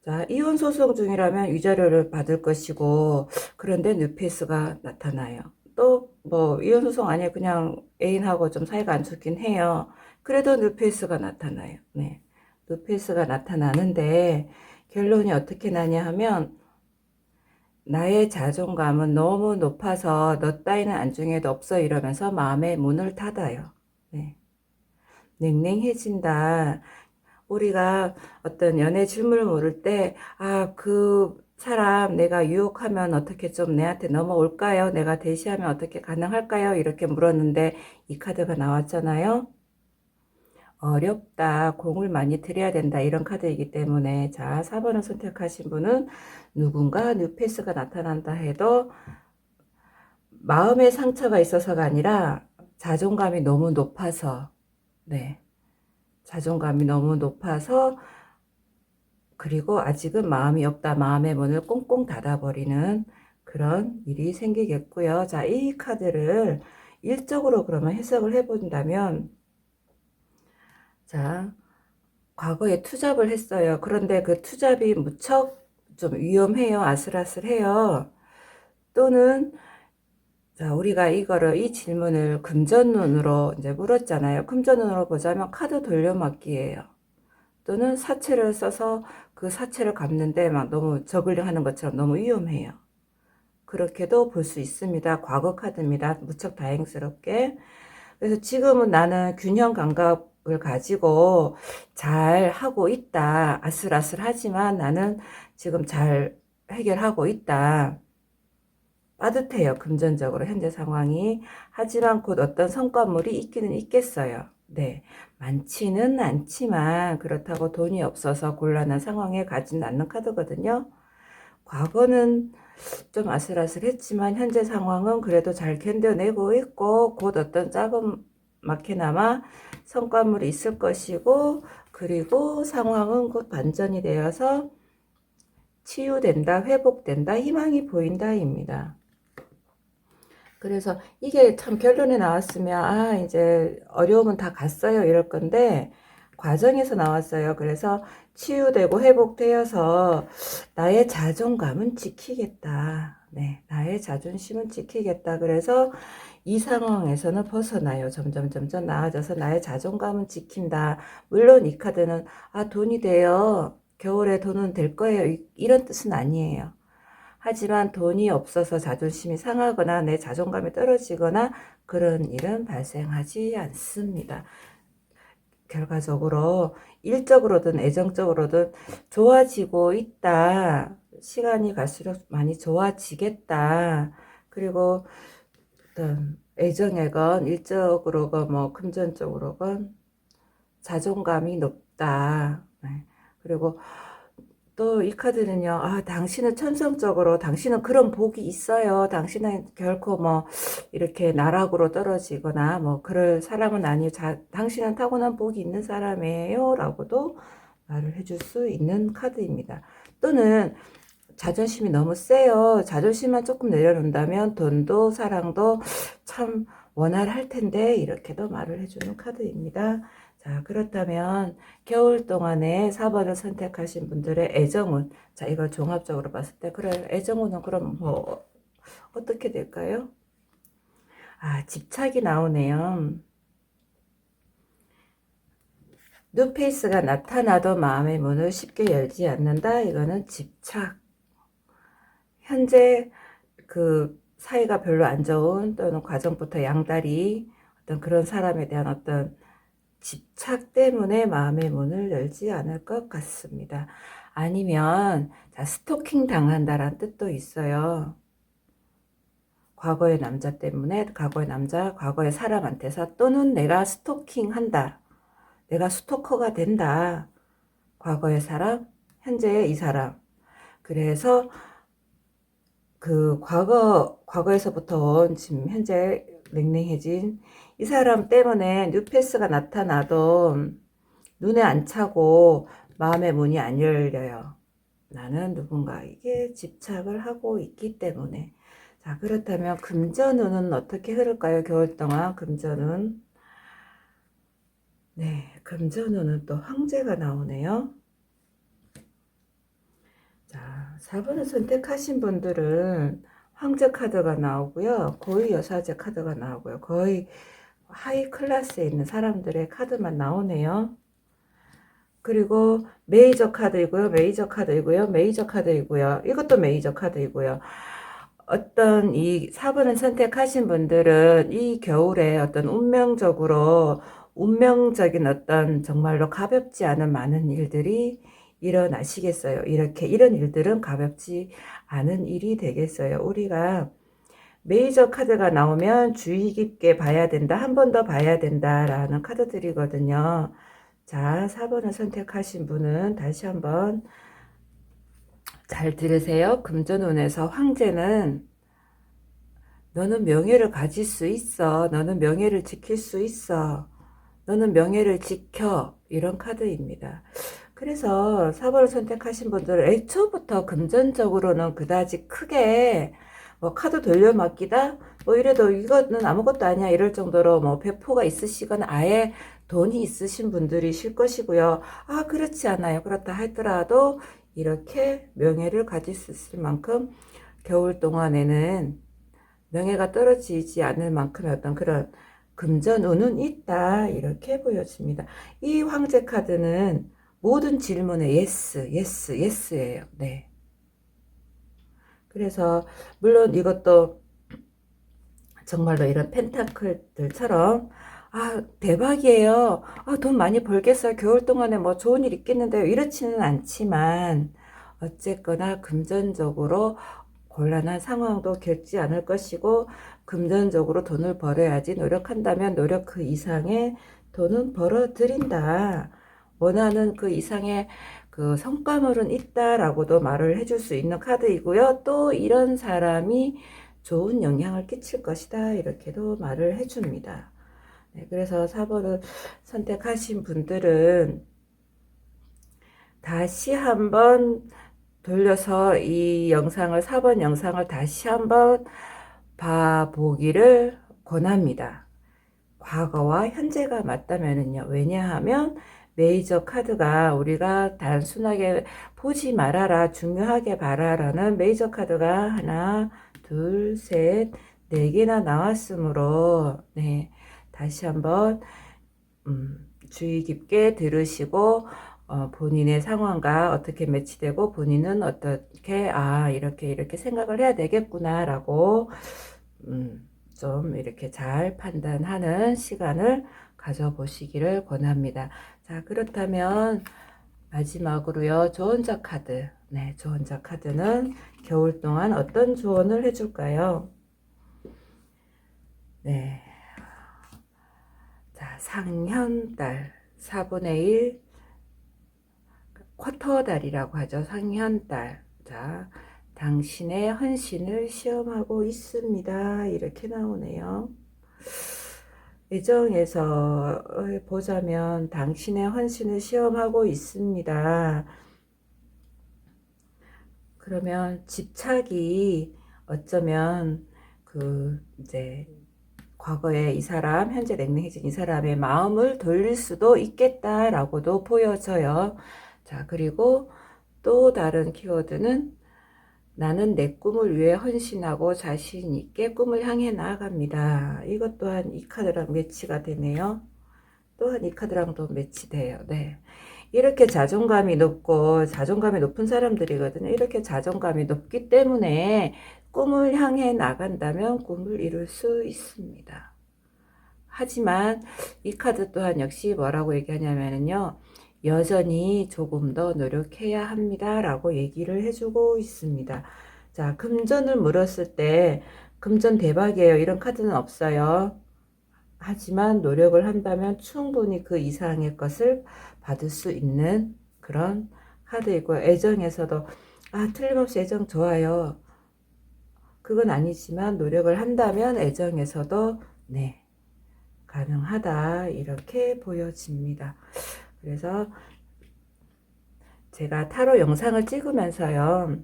자, 이혼 소송 중이라면 위자료를 받을 것이고, 그런데 뉴페이스가 나타나요. 또 뭐 이혼 소송 아니에요. 그냥 애인하고 좀 사이가 안 좋긴 해요. 그래도 뉴페이스가 나타나요. 네, 뉴페이스가 나타나는데 결론이 어떻게 나냐 하면 나의 자존감은 너무 높아서 너 따위는 안중에도 없어 이러면서 마음의 문을 닫아요. 네, 냉랭해진다. 우리가 어떤 연애 질문을 물을 때, 아, 그 사람 내가 유혹하면 어떻게 좀 내한테 넘어올까요? 내가 대시하면 어떻게 가능할까요? 이렇게 물었는데 이 카드가 나왔잖아요. 어렵다, 공을 많이 들여야 된다 이런 카드이기 때문에 자 4번을 선택하신 분은 누군가 뉴페이스가 나타난다 해도 마음의 상처가 있어서가 아니라 자존감이 너무 높아서 네 자존감이 너무 높아서 그리고 아직은 마음이 없다 마음의 문을 꽁꽁 닫아버리는 그런 일이 생기겠고요. 자, 이 카드를 일적으로 그러면 해석을 해본다면 자 과거에 투잡을 했어요. 그런데 그 투잡이 무척 좀 위험해요. 아슬아슬해요. 또는 자 우리가 이거를 이 질문을 금전운으로 이제 물었잖아요. 금전운으로 보자면 카드 돌려막기예요. 또는 사채를 써서 그 사채를 갚는데 막 너무 저글링 하는 것처럼 너무 위험해요. 그렇게도 볼 수 있습니다. 과거 카드입니다. 무척 다행스럽게. 그래서 지금은 나는 균형 감각을 가지고 잘 하고 있다. 아슬아슬하지만 나는 지금 잘 해결하고 있다. 빠듯해요. 금전적으로 현재 상황이. 하지만 곧 어떤 성과물이 있기는 있겠어요. 네, 많지는 않지만 그렇다고 돈이 없어서 곤란한 상황에 가지는 않는 카드거든요. 과거는 좀 아슬아슬했지만 현재 상황은 그래도 잘 견뎌내고 있고 곧 어떤 자그맣게나마 성과물이 있을 것이고 그리고 상황은 곧 반전이 되어서 치유된다, 회복된다, 희망이 보인다입니다. 그래서 이게 참 결론에 나왔으면 아 이제 어려움은 다 갔어요 이럴 건데 과정에서 나왔어요. 그래서 치유되고 회복되어서 나의 자존감은 지키겠다. 네, 나의 자존심은 지키겠다. 그래서 이 상황에서는 벗어나요. 점점 나아져서 나의 자존감은 지킨다. 물론 이 카드는 아 돈이 돼요. 겨울에 돈은 될 거예요. 이런 뜻은 아니에요. 하지만 돈이 없어서 자존심이 상하거나 내 자존감이 떨어지거나 그런 일은 발생하지 않습니다. 결과적으로 일적으로든 애정적으로든 좋아지고 있다. 시간이 갈수록 많이 좋아지겠다. 그리고 어떤 애정에건 일적으로건 뭐 금전적으로건 자존감이 높다. 그리고 또 이 카드는요. 아, 당신은 천성적으로 당신은 그런 복이 있어요. 당신은 결코 뭐 이렇게 나락으로 떨어지거나 뭐 그럴 사람은 아니에요. 당신은 타고난 복이 있는 사람이에요. 라고도 말을 해줄 수 있는 카드입니다. 또는 자존심이 너무 세요. 자존심만 조금 내려놓는다면 돈도 사랑도 참 원활할 텐데 이렇게도 말을 해주는 카드입니다. 자, 그렇다면 겨울 동안에 4번을 선택하신 분들의 애정운, 자 이걸 종합적으로 봤을 때 그래 애정운은 그럼 뭐 어떻게 될까요? 아, 집착이 나오네요. 뉴페이스가 나타나도 마음의 문을 쉽게 열지 않는다. 이거는 집착. 현재 그 사이가 별로 안 좋은 또는 과정부터 양다리 어떤 그런 사람에 대한 어떤 집착 때문에 마음의 문을 열지 않을 것 같습니다. 아니면 자, 스토킹 당한다라는 뜻도 있어요. 과거의 남자 때문에 과거의 남자, 과거의 사람한테서 또는 내가 스토킹 한다. 내가 스토커가 된다. 과거의 사람, 현재의 이 사람. 그래서 그 과거에서부터 온 지금 현재 냉랭해진 이 사람 때문에 뉴페이스가 나타나도 눈에 안 차고 마음의 문이 안 열려요. 나는 누군가에게 집착을 하고 있기 때문에. 자, 그렇다면 금전운은 어떻게 흐를까요? 겨울 동안 금전운. 네, 금전운은 또 황제가 나오네요. 자, 4번을 선택하신 분들은 황제 카드가 나오고요. 고위 여사제 카드가 나오고요. 거의 하이 클래스에 있는 사람들의 카드만 나오네요. 그리고 메이저 카드이고요. 메이저 카드이고요. 메이저 카드이고요. 이것도 메이저 카드이고요. 어떤 이 4번을 선택하신 분들은 이 겨울에 어떤 운명적인 어떤 정말로 가볍지 않은 많은 일들이 일어나시겠어요. 이런 일들은 가볍지 않은 일이 되겠어요. 우리가 메이저 카드가 나오면 주의 깊게 봐야 된다. 한 번 더 봐야 된다라는 카드들이거든요. 자, 4번을 선택하신 분은 다시 한번 잘 들으세요. 금전운에서 황제는 너는 명예를 가질 수 있어. 너는 명예를 지킬 수 있어. 너는 명예를 지켜. 이런 카드입니다. 그래서 4번을 선택하신 분들은 애초부터 금전적으로는 그다지 크게 뭐 카드 돌려막기다 뭐 이래도 이거는 아무것도 아니야 이럴 정도로 뭐 배포가 있으시거나 아예 돈이 있으신 분들이실 것이고요. 아, 그렇지 않아요. 그렇다 하더라도 이렇게 명예를 가질 수 있을 만큼 겨울 동안에는 명예가 떨어지지 않을 만큼의 어떤 그런 금전운은 있다 이렇게 보여집니다. 이 황제 카드는 모든 질문에 yes, yes, yes예요. 네. 그래서 물론 이것도 정말로 이런 펜타클들처럼 아, 대박이에요. 아, 돈 많이 벌겠어요. 겨울 동안에 뭐 좋은 일 있겠는데요. 이렇지는 않지만 어쨌거나 금전적으로 곤란한 상황도 겪지 않을 것이고 금전적으로 돈을 벌어야지 노력한다면 노력 그 이상의 돈은 벌어들인다. 원하는 그 이상의 그 성과물은 있다라고도 말을 해줄 수 있는 카드이고요. 또 이런 사람이 좋은 영향을 끼칠 것이다. 이렇게도 말을 해줍니다. 네, 그래서 4번을 선택하신 분들은 다시 한번 돌려서 이 영상을 4번 영상을 다시 한번 봐보기를 권합니다. 과거와 현재가 맞다면은요. 왜냐하면 메이저 카드가 우리가 단순하게 보지 말아라, 중요하게 봐라라는 메이저 카드가 하나, 둘, 셋, 네 개나 나왔으므로 네, 다시 한번 주의 깊게 들으시고 본인의 상황과 어떻게 매치되고 본인은 어떻게 이렇게 생각을 해야 되겠구나 라고 좀 이렇게 잘 판단하는 시간을 가져보시기를 권합니다. 자, 그렇다면 마지막으로요, 조언자 카드. 네, 조언자 카드는 겨울 동안 어떤 조언을 해줄까요? 네, 자, 상현달 4분의 1 쿼터달이라고 하죠. 상현달. 자, 당신의 헌신을 시험하고 있습니다. 이렇게 나오네요. 예정에서 보자면 당신의 헌신을 시험하고 있습니다. 그러면 집착이 어쩌면 이제 과거에 이 사람, 현재 냉랭해진 이 사람의 마음을 돌릴 수도 있겠다라고도 보여져요. 자, 그리고 또 다른 키워드는 나는 내 꿈을 위해 헌신하고 자신 있게 꿈을 향해 나아갑니다. 이것 또한 이 카드랑 매치가 되네요. 또한 이 카드랑도 매치돼요. 네. 이렇게 자존감이 높고 자존감이 높은 사람들이거든요. 이렇게 자존감이 높기 때문에 꿈을 향해 나간다면 꿈을 이룰 수 있습니다. 하지만 이 카드 또한 역시 뭐라고 얘기하냐면요. 여전히 조금 더 노력해야 합니다. 라고 얘기를 해주고 있습니다. 자, 금전을 물었을 때 금전 대박이에요. 이런 카드는 없어요. 하지만 노력을 한다면 충분히 그 이상의 것을 받을 수 있는 그런 카드이고 애정에서도 틀림없이 애정 좋아요. 그건 아니지만 노력을 한다면 애정에서도 네, 가능하다 이렇게 보여집니다. 그래서 제가 타로 영상을 찍으면서요.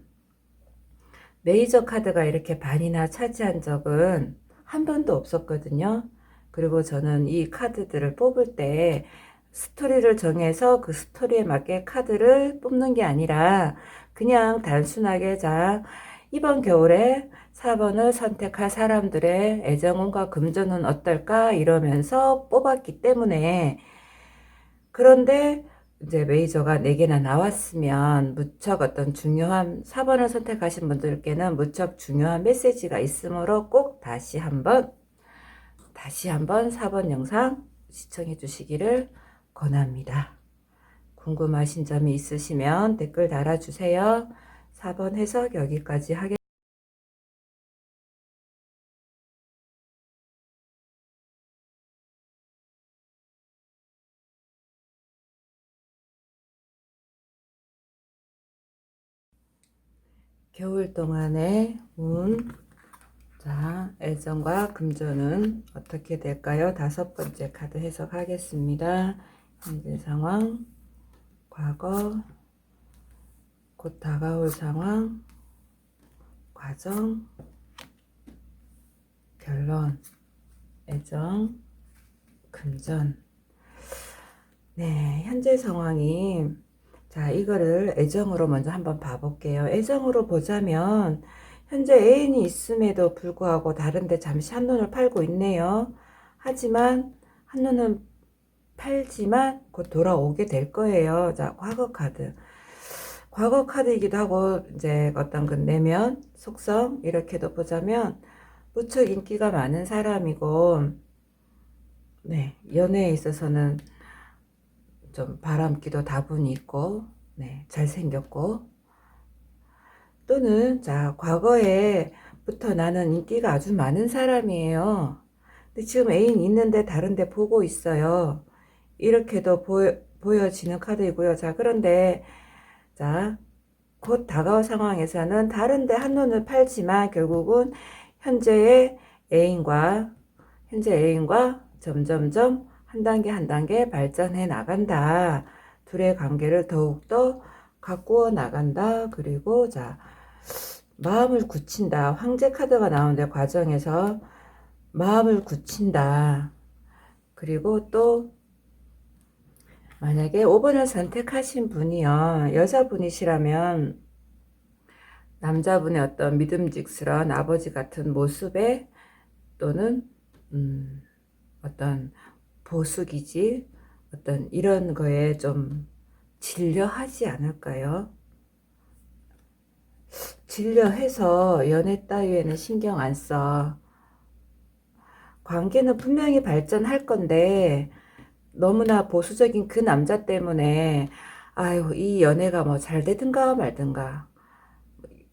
메이저 카드가 이렇게 반이나 차지한 적은 한 번도 없었거든요. 그리고 저는 이 카드들을 뽑을 때 스토리를 정해서 그 스토리에 맞게 카드를 뽑는 게 아니라 그냥 단순하게 자, 이번 겨울에 4번을 선택할 사람들의 애정운과 금전은 어떨까 이러면서 뽑았기 때문에 그런데 이제 메이저가 4개나 나왔으면 무척 어떤 중요한 4번을 선택하신 분들께는 무척 중요한 메시지가 있으므로 꼭 다시 한번 4번 영상 시청해 주시기를 권합니다. 궁금하신 점이 있으시면 댓글 달아주세요. 4번 해석 여기까지 하겠습니다. 겨울 동안의 운. 자, 애정과 금전은 어떻게 될까요? 5번째 카드 해석하겠습니다. 현재 상황, 과거, 곧 다가올 상황, 과정, 결론, 애정, 금전. 네, 현재 상황이, 자, 이거를 애정으로 먼저 한번 봐볼게요. 애정으로 보자면 현재 애인이 있음에도 불구하고 다른데 잠시 한눈을 팔고 있네요. 하지만 한눈은 팔지만 곧 돌아오게 될 거예요. 자, 과거 카드. 과거 카드이기도 하고 이제 어떤 그 내면 속성 이렇게도 보자면 무척 인기가 많은 사람이고, 네, 연애에 있어서는 좀 바람기도 다분히 있고, 네, 잘생겼고, 또는 자, 과거에부터 나는 인기가 아주 많은 사람이에요. 근데 지금 애인 있는데 다른데 보고 있어요. 이렇게도 보여지는 카드이고요. 자, 그런데 자, 곧 다가올 상황에서는 다른데 한눈을 팔지만 결국은 현재의 애인과 점점점 한 단계 한 단계 발전해 나간다. 둘의 관계를 더욱더 가꾸어 나간다. 그리고 자, 마음을 굳힌다. 황제 카드가 나오는데 과정에서 마음을 굳힌다. 그리고 또 만약에 5번을 선택하신 분이요, 여자분이시라면 남자분의 어떤 믿음직스러운 아버지 같은 모습에, 또는 어떤 보수기질, 어떤 이런 거에 좀 질려하지 않을까요? 질려해서 연애 따위에는 신경 안 써. 관계는 분명히 발전할 건데 너무나 보수적인 그 남자 때문에 아유, 이 연애가 뭐 잘 되든가 말든가,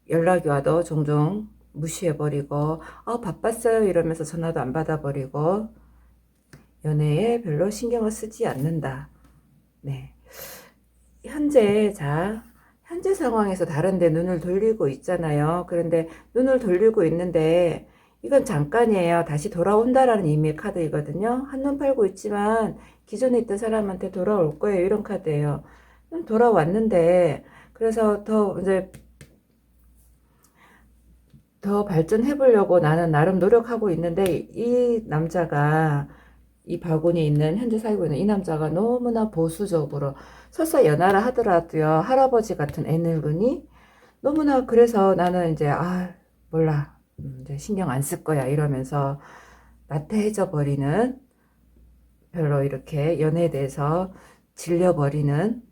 연락이 와도 종종 무시해버리고 바빴어요 이러면서 전화도 안 받아버리고 연애에 별로 신경을 쓰지 않는다. 네, 현재 상황에서 다른데 눈을 돌리고 있잖아요. 그런데 눈을 돌리고 있는데 이건 잠깐이에요. 다시 돌아온다라는 의미의 카드이거든요. 한눈 팔고 있지만 기존에 있던 사람한테 돌아올 거예요. 이런 카드예요. 돌아왔는데, 그래서 더 발전해 보려고 나는 나름 노력하고 있는데, 이 남자가, 이 바구니에 있는, 현재 살고 있는 이 남자가 너무나 보수적으로, 설사 연하라 하더라도요, 할아버지 같은 에너지, 너무나, 그래서 나는 이제 몰라, 이제 신경 안 쓸 거야 이러면서 나태해져 버리는, 별로 이렇게 연애에 대해서 질려버리는,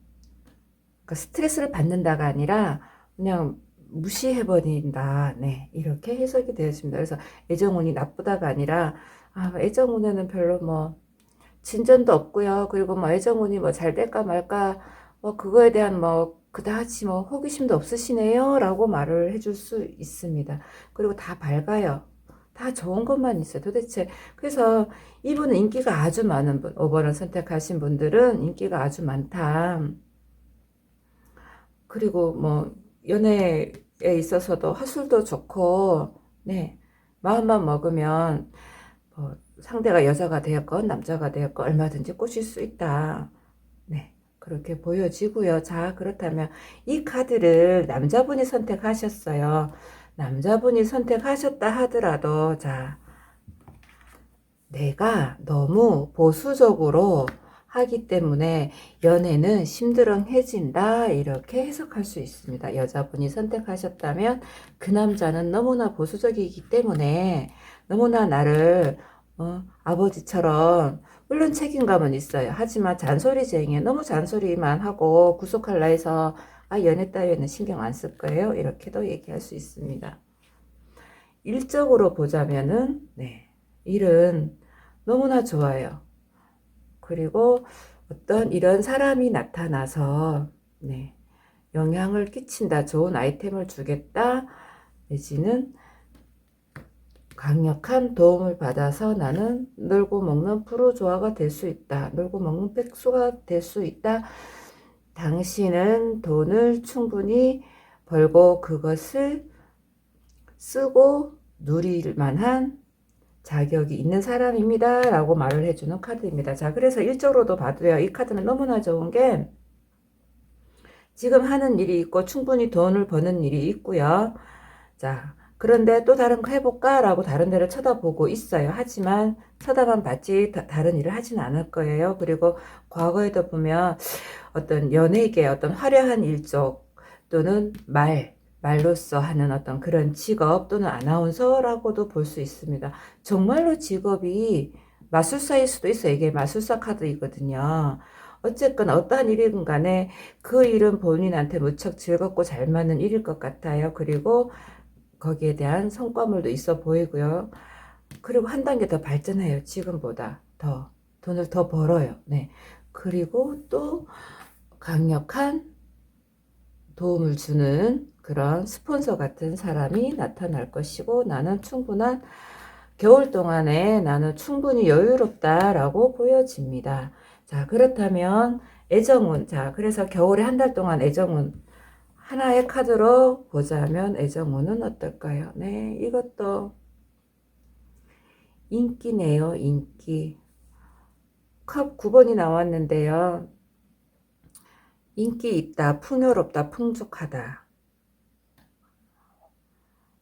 그러니까 스트레스를 받는다가 아니라 그냥 무시해버린다. 네, 이렇게 해석이 되었습니다. 그래서 애정운이 나쁘다가 아니라 애정운에는 별로 뭐 진전도 없고요. 그리고 뭐 애정운이 뭐 잘 될까 말까, 뭐 그거에 대한 뭐 그다지 뭐 호기심도 없으시네요 라고 말을 해줄 수 있습니다. 그리고 다 밝아요. 다 좋은 것만 있어요. 도대체. 그래서 이분은 인기가 아주 많은 분, 5번을 선택하신 분들은 인기가 아주 많다. 그리고 뭐 연애에 있어서도 화술도 좋고, 네, 마음만 먹으면 뭐 상대가 여자가 되었건 남자가 되었건 얼마든지 꼬실 수 있다. 네, 그렇게 보여지고요. 자, 그렇다면 이 카드를 남자분이 선택하셨어요. 남자분이 선택하셨다 하더라도, 자, 내가 너무 보수적으로 하기 때문에 연애는 심드렁해진다, 이렇게 해석할 수 있습니다. 여자분이 선택하셨다면 그 남자는 너무나 보수적이기 때문에 너무나 나를 아버지처럼, 물론 책임감은 있어요. 하지만 잔소리쟁이, 너무 잔소리만 하고 구속할라 해서 연애 따위에는 신경 안 쓸 거예요, 이렇게도 얘기할 수 있습니다. 일적으로 보자면은, 네, 일은 너무나 좋아요. 그리고 어떤 이런 사람이 나타나서, 네, 영향을 끼친다, 좋은 아이템을 주겠다, 내지는 강력한 도움을 받아서 나는 놀고 먹는 프로조아가 될 수 있다, 놀고 먹는 백수가 될 수 있다, 당신은 돈을 충분히 벌고 그것을 쓰고 누릴 만한 자격이 있는 사람입니다 라고 말을 해주는 카드입니다. 자, 그래서 일적으로도 봐도요, 이 카드는 너무나 좋은 게 지금 하는 일이 있고 충분히 돈을 버는 일이 있고요. 자, 그런데 또 다른 거 해볼까 라고 다른 데를 쳐다보고 있어요. 하지만 쳐다만 봤지 다른 일을 하지는 않을 거예요. 그리고 과거에도 보면 어떤 연예계 어떤 화려한 일쪽 또는 말로써 하는 어떤 그런 직업 또는 아나운서라고도 볼 수 있습니다. 정말로 직업이 마술사일 수도 있어요. 이게 마술사 카드이거든요. 어쨌건 어떠한 일이든 간에 그 일은 본인한테 무척 즐겁고 잘 맞는 일일 것 같아요. 그리고 거기에 대한 성과물도 있어 보이고요. 그리고 한 단계 더 발전해요. 지금보다 더 돈을 더 벌어요. 네. 그리고 또 강력한 도움을 주는 그런 스폰서 같은 사람이 나타날 것이고, 나는 충분한 겨울 동안에 나는 충분히 여유롭다라고 보여집니다. 자, 그렇다면 애정운, 자, 그래서 겨울에 한 달 동안 애정운 하나의 카드로 보자면 애정운은 어떨까요? 네, 이것도 인기네요. 인기. 컵 9번이 나왔는데요. 인기 있다, 풍요롭다, 풍족하다,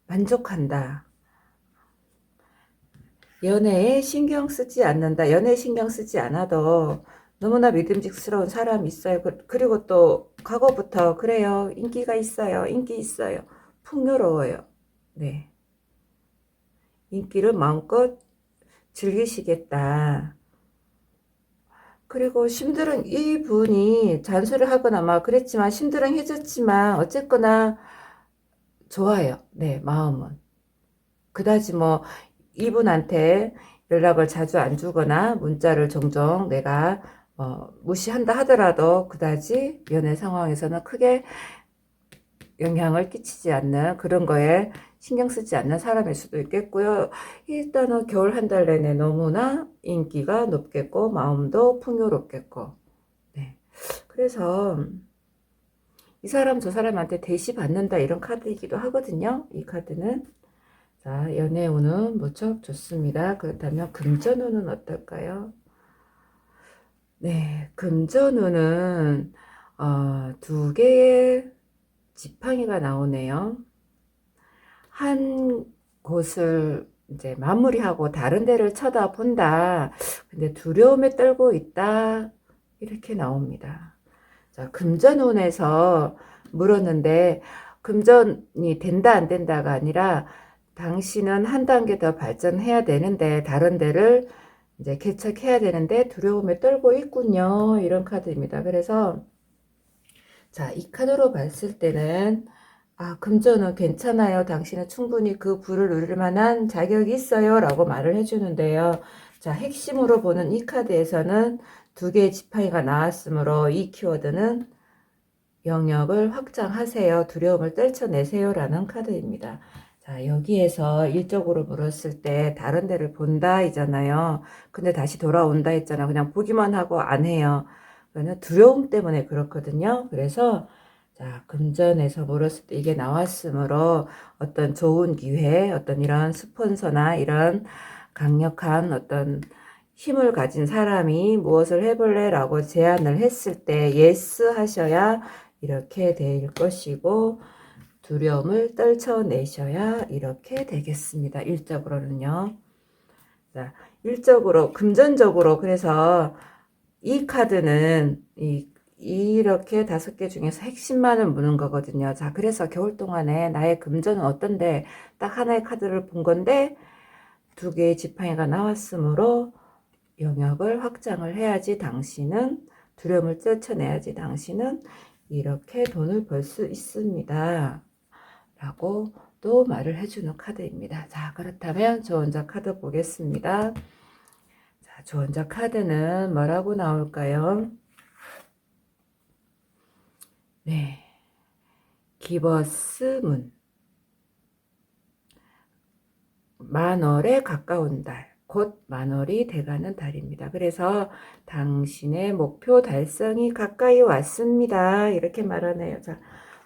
만족한다. 연애에 신경 쓰지 않는다. 연애에 신경 쓰지 않아도 너무나 믿음직스러운 사람이 있어요. 그리고 또 과거부터 그래요. 인기가 있어요. 인기 있어요. 풍요로워요. 네. 인기를 마음껏 즐기시겠다. 그리고 심드렁 이분이 잔소리를 하거나 막 그랬지만 심드렁해졌지만 어쨌거나 좋아요. 네, 마음은. 그다지 뭐 이분한테 연락을 자주 안 주거나 문자를 종종 내가 무시한다 하더라도 그다지 연애 상황에서는 크게 영향을 끼치지 않는 그런 거에 신경 쓰지 않는 사람일 수도 있겠고요. 일단은 겨울 한 달 내내 너무나 인기가 높겠고 마음도 풍요롭겠고, 네. 그래서 이 사람 저 사람한테 대시 받는다 이런 카드이기도 하거든요. 이 카드는. 자, 연애운은 무척 좋습니다. 그렇다면 금전운은 어떨까요? 네, 금전운은 두 개의 지팡이가 나오네요. 한 곳을 이제 마무리하고 다른 데를 쳐다본다. 근데 두려움에 떨고 있다. 이렇게 나옵니다. 자, 금전운에서 물었는데 금전이 된다 안 된다가 아니라 당신은 한 단계 더 발전해야 되는데 다른 데를 이제 개척해야 되는데 두려움에 떨고 있군요. 이런 카드입니다. 그래서 자, 이 카드로 봤을 때는 금전은 괜찮아요. 당신은 충분히 그 부를 누릴 만한 자격이 있어요. 라고 말을 해주는데요. 자, 핵심으로 보는 이 카드에서는 두 개의 지팡이가 나왔으므로 이 키워드는 영역을 확장하세요. 두려움을 떨쳐내세요. 라는 카드입니다. 자, 여기에서 일적으로 물었을 때 다른 데를 본다 이잖아요. 근데 다시 돌아온다 했잖아. 그냥 보기만 하고 안 해요. 그거는 두려움 때문에 그렇거든요. 그래서 자, 금전에서 물었을 때 이게 나왔으므로 어떤 좋은 기회, 어떤 이런 스폰서나 이런 강력한 어떤 힘을 가진 사람이 무엇을 해볼래? 라고 제안을 했을 때 예스 하셔야 이렇게 될 것이고 두려움을 떨쳐내셔야 이렇게 되겠습니다. 일적으로는요. 자, 일적으로 금전적으로 그래서 이 카드는 이렇게 5개 중에서 핵심만을 무는 거거든요. 자, 그래서 겨울 동안에 나의 금전은 어떤데 딱 하나의 카드를 본 건데 두 개의 지팡이가 나왔으므로 영역을 확장을 해야지 당신은 두려움을 떨쳐내야지 당신은 이렇게 돈을 벌 수 있습니다. 라고 또 말을 해주는 카드입니다. 자, 그렇다면 조언자 카드 보겠습니다. 자, 조언자 카드는 뭐라고 나올까요? 네, 기버스문 만월에 가까운 달, 곧 만월이 돼가는 달입니다. 그래서 당신의 목표 달성이 가까이 왔습니다. 이렇게 말하네요. 자,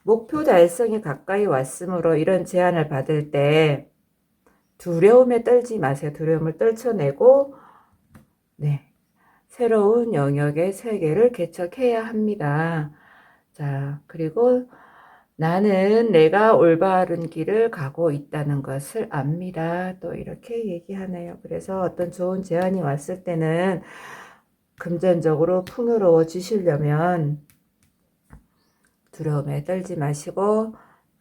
목표 달성이 가까이 왔으므로 이런 제안을 받을 때 두려움에 떨지 마세요. 두려움을 떨쳐내고 네, 새로운 영역의 세계를 개척해야 합니다. 자, 그리고 나는 내가 올바른 길을 가고 있다는 것을 압니다. 또 이렇게 얘기하네요. 그래서 어떤 좋은 제안이 왔을 때는 금전적으로 풍요로워지시려면 두려움에 떨지 마시고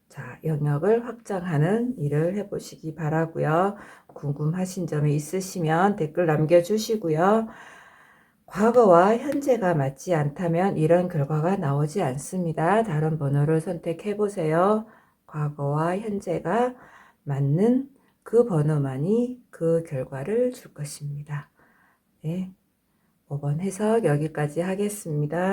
자, 영역을 확장하는 일을 해보시기 바라고요. 궁금하신 점이 있으시면 댓글 남겨주시고요. 과거와 현재가 맞지 않다면 이런 결과가 나오지 않습니다. 다른 번호를 선택해 보세요. 과거와 현재가 맞는 그 번호만이 그 결과를 줄 것입니다. 네, 5번 해석 여기까지 하겠습니다.